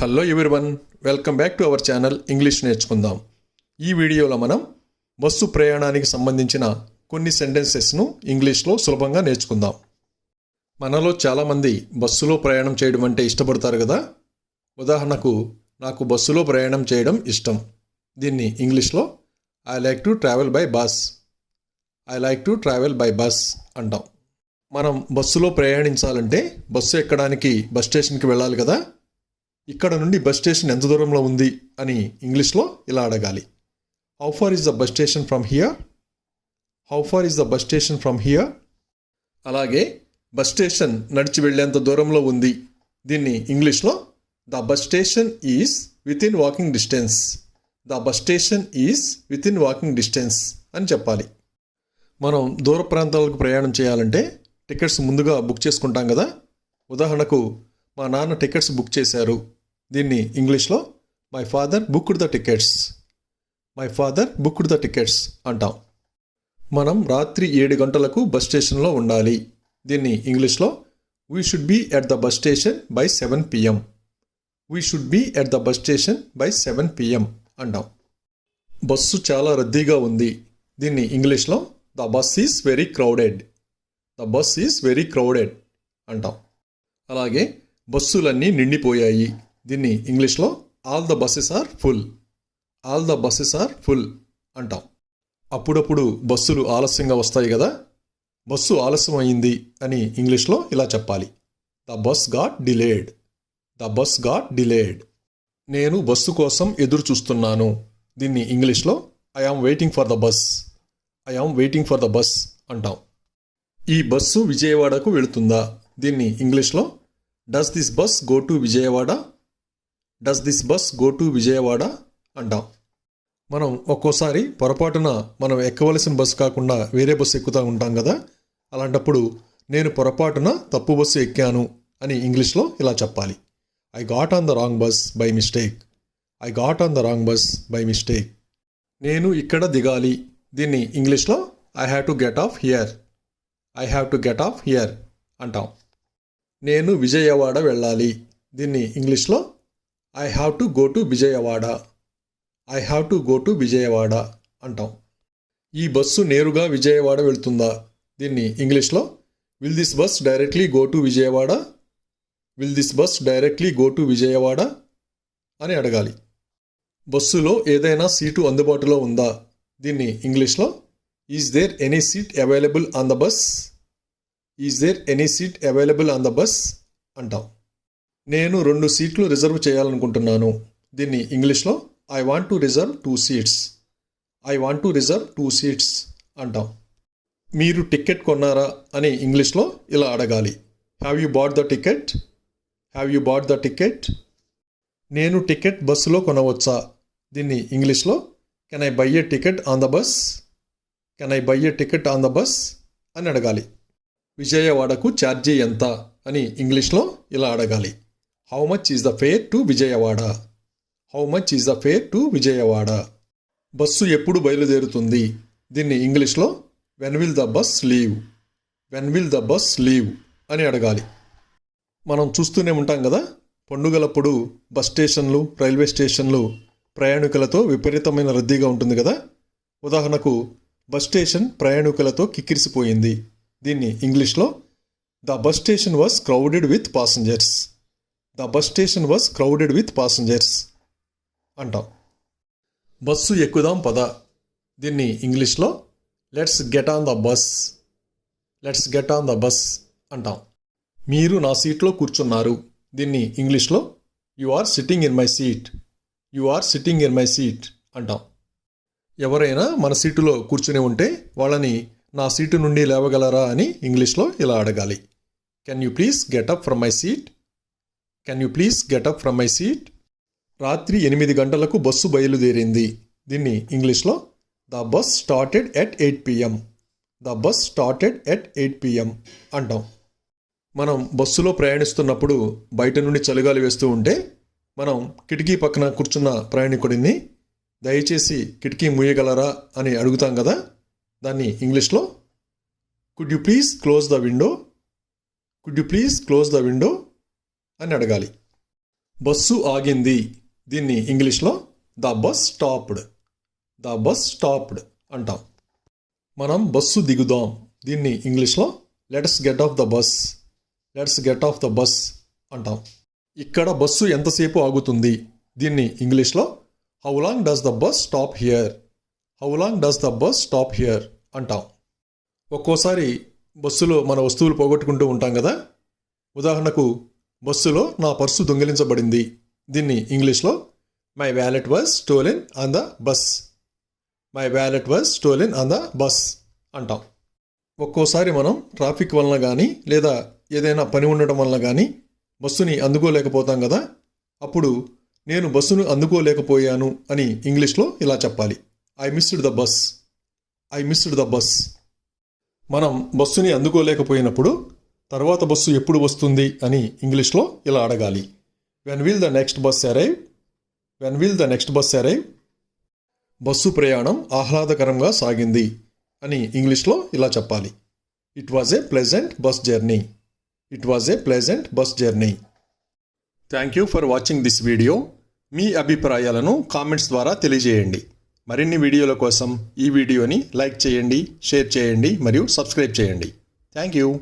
Hello everyone, welcome back to our channel English నేర్చుకుందాం. ఈ వీడియోలో మనం బస్సు ప్రయాణానికి సంబంధించిన కొన్ని సెంటెన్సెస్ను ఇంగ్లీష్లో సులభంగా నేర్చుకుందాం. మనలో చాలామంది బస్సులో ప్రయాణం చేయడం అంటే ఇష్టపడతారు కదా. ఉదాహరణకు, నాకు బస్సులో ప్రయాణం చేయడం ఇష్టం. దీన్ని ఇంగ్లీష్లో I like to travel by bus, I like to travel by bus అంటాం. మనం బస్సులో ప్రయాణించాలంటే బస్సు ఎక్కడానికి బస్ స్టేషన్కి వెళ్ళాలి కదా. ఇక్కడ నుండి బస్ స్టేషన్ ఎంత దూరంలో ఉంది అని ఇంగ్లీష్లో ఇలా అడగాలి. How far is the bus station from here, how far is the bus station from here. అలాగే బస్ స్టేషన్ నడిచి వెళ్ళేంత దూరంలో ఉంది. దీన్ని ఇంగ్లీష్లో the bus station is within walking distance, the bus station is within walking distance అని చెప్పాలి. మనం దూర ప్రాంతాలకు ప్రయాణం చేయాలంటే టికెట్స్ ముందుగా బుక్ చేసుకుంటాం కదా. ఉదాహరణకు, మా నాన్న టికెట్స్ బుక్ చేశారు. దీన్ని ఇంగ్లీష్లో my father booked the tickets, my father booked the tickets అంటాం. మనం రాత్రి 7 గంటలకు బస్ స్టేషన్లో ఉండాలి. దీన్ని ఇంగ్లీష్లో we should be at the bus station by 7 PM, we should be at the bus station by 7 PM అంటాం. బస్సు చాలా రద్దీగా ఉంది. దీన్ని ఇంగ్లీష్లో the bus is very crowded, the bus is very crowded అంటాం. అలాగే బస్సులన్నీ నిండిపోయాయి. దీన్ని ఇంగ్లీష్లో all the buses are full, all the buses are full అంటాం. అప్పుడప్పుడు బస్సులు ఆలస్యంగా వస్తాయి కదా. బస్సు ఆలస్యం అయింది అని ఇంగ్లీష్లో ఇలా చెప్పాలి. The bus got delayed, the bus got delayed. నేను బస్సు కోసం ఎదురు చూస్తున్నాను. దీన్ని ఇంగ్లీష్లో I am waiting for the bus, I am waiting for the bus అంటాం. ఈ బస్సు విజయవాడకు వెళుతుందా. దీన్ని ఇంగ్లీష్లో does this bus go to Vijayawada, does this bus go to Vijayawada అంటాం. మనం ఒక్కోసారి పొరపాటున మనం ఎక్కవలసిన బస్సు కాకుండా వేరే బస్సు ఎక్కుతూ ఉంటాం కదా. అలాంటప్పుడు నేను పొరపాటున తప్పు బస్సు ఎక్కాను అని ఇంగ్లీష్లో ఇలా చెప్పాలి. I got on the wrong bus by mistake, I got on the wrong bus by mistake. నేను ఇక్కడ దిగాలి. దీన్ని ఇంగ్లీష్లో I have to get off here, I have to get off here అంటాం. నేను విజయవాడ వెళ్ళాలి. దీన్ని ఇంగ్లీష్లో I have to go to Vijayawada, I have to go to Vijayawada అంటాం. ఈ బస్సు నేరుగా విజయవాడ వెళ్తుందా. దీన్ని ఇంగ్లీష్లో will this bus directly go to Vijayawada, will this bus directly go to Vijayawada అని అడగాలి. బస్సులో ఏదైనా సీటు అందుబాటులో ఉందా. దీన్ని ఇంగ్లీష్లో is there any seat available on the bus, is there any seat available on the bus అంటాం. నేను 2 సీట్లు రిజర్వ్ చేయాలనుకుంటున్నాను. దీన్ని ఇంగ్లీష్లో I want to reserve 2 seats, I want to reserve 2 seats అంటాం. మీరు టికెట్ కొన్నారా అని ఇంగ్లీష్లో ఇలా అడగాలి. Have you bought the ticket, have you bought the ticket. నేను టికెట్ బస్సులో కొనవచ్చా. దీన్ని ఇంగ్లీష్లో can I by A ticket on the bus, can I by A ticket on the bus అని అడగాలి. విజయవాడకు ఛార్జీ ఎంత అని ఇంగ్లీష్లో ఇలా అడగాలి. How much is the fair to Vijayawada, how much is the fair to Vijayawada. Bus ఎప్పుడు బయలుదేరుతుంది. దీన్ని ఇంగ్లీష్లో when will the bus leave, when will the bus leave అని అడగాలి. మనం చూస్తూనే ఉంటాం కదా, పండుగలప్పుడు బస్ స్టేషన్లు, రైల్వే స్టేషన్లు ప్రయాణికులతో విపరీతమైన రద్దీగా ఉంటుంది కదా. ఉదాహరణకు, బస్ స్టేషన్ ప్రయాణికులతో కిక్కిరిసిపోయింది. దీన్ని ఇంగ్లీష్లో the bus station was crowded with passengers, the bus station was crowded with passengers అంటాం. బస్సు ఎక్కుదాం పద. దీన్ని ఇంగ్లీష్లో let's get on the bus, let's get on the bus అంటాం. మీరు నా సీట్లో కూర్చున్నారు. దీన్ని ఇంగ్లీష్లో you are sitting in my seat, you are sitting in my seat అంటాం. ఎవరైనా మన సీటులో కూర్చుని ఉంటే వాళ్ళని నా సీటు నుండి లేవగలరా అని ఇంగ్లీష్లో ఇలా అడగాలి. Can you please get up from my seat, can you please get up from my seat. రాత్రి 8 గంటలకు బస్సు బయలుదేరింది. దీన్ని ఇంగ్లీష్లో the bus started at 8 PM, the bus started at 8 PM అంటాం. మనం బస్సులో ప్రయాణిస్తున్నప్పుడు బయట నుండి చలిగాలి వేస్తూ ఉంటే మనం కిటికీ పక్కన కూర్చున్న ప్రయాణికుడిని దయచేసి కిటికీ మూయగలరా అని అడుగుతాం కదా. దాన్ని ఇంగ్లీష్లో could you please close the window, could you please close the window అని అడగాలి. బస్సు ఆగింది. దీన్ని ఇంగ్లీష్లో the bus stopped. The bus stopped అంటాం. మనం బస్సు దిగుదాం. దీన్ని ఇంగ్లీష్లో let's get off the bus. Let's get off the bus అంటాం. ఇక్కడ బస్సు ఎంతసేపు ఆగుతుంది? దీన్ని ఇంగ్లీష్లో how long does the bus stop here. How long does the bus stop here అంటాం. ఒక్కోసారి బస్సులో మన వస్తువులు పోగొట్టుకుంటూ ఉంటాం కదా. ఉదాహరణకు బస్సులో నా పర్సు దొంగిలించబడింది. దీన్ని ఇంగ్లీష్లో my wallet was stolen on the bus. My wallet was stolen on the bus అంటాం. ఒక్కోసారి మనం ట్రాఫిక్ వలన కానీ లేదా ఏదైనా పని ఉండటం వలన కానీ బస్సుని అందుకోలేకపోతాం కదా. అప్పుడు నేను బస్సును అందుకోలేకపోయాను అని ఇంగ్లీష్లో ఇలా చెప్పాలి. I missed the bus. I missed the bus. మనం బస్సుని అందుకోలేకపోయినప్పుడు తర్వాత బస్సు ఎప్పుడు వస్తుంది అని ఇంగ్లీష్లో ఇలా అడగాలి. When will the next bus arrive. When will the next bus arrive. Bus ప్రయాణం ఆహ్లాదకరంగా సాగింది అని ఇంగ్లీష్లో ఇలా చెప్పాలి. It was a pleasant bus journey. It was a pleasant bus journey. Thank you for watching this video. మీ అభిప్రాయాలను comments ద్వారా తెలియజేయండి. మరిన్ని వీడియోల కోసం ఈ వీడియోని లైక్ చేయండి, షేర్ చేయండి మరియు సబ్స్క్రైబ్ చేయండి. Thank you.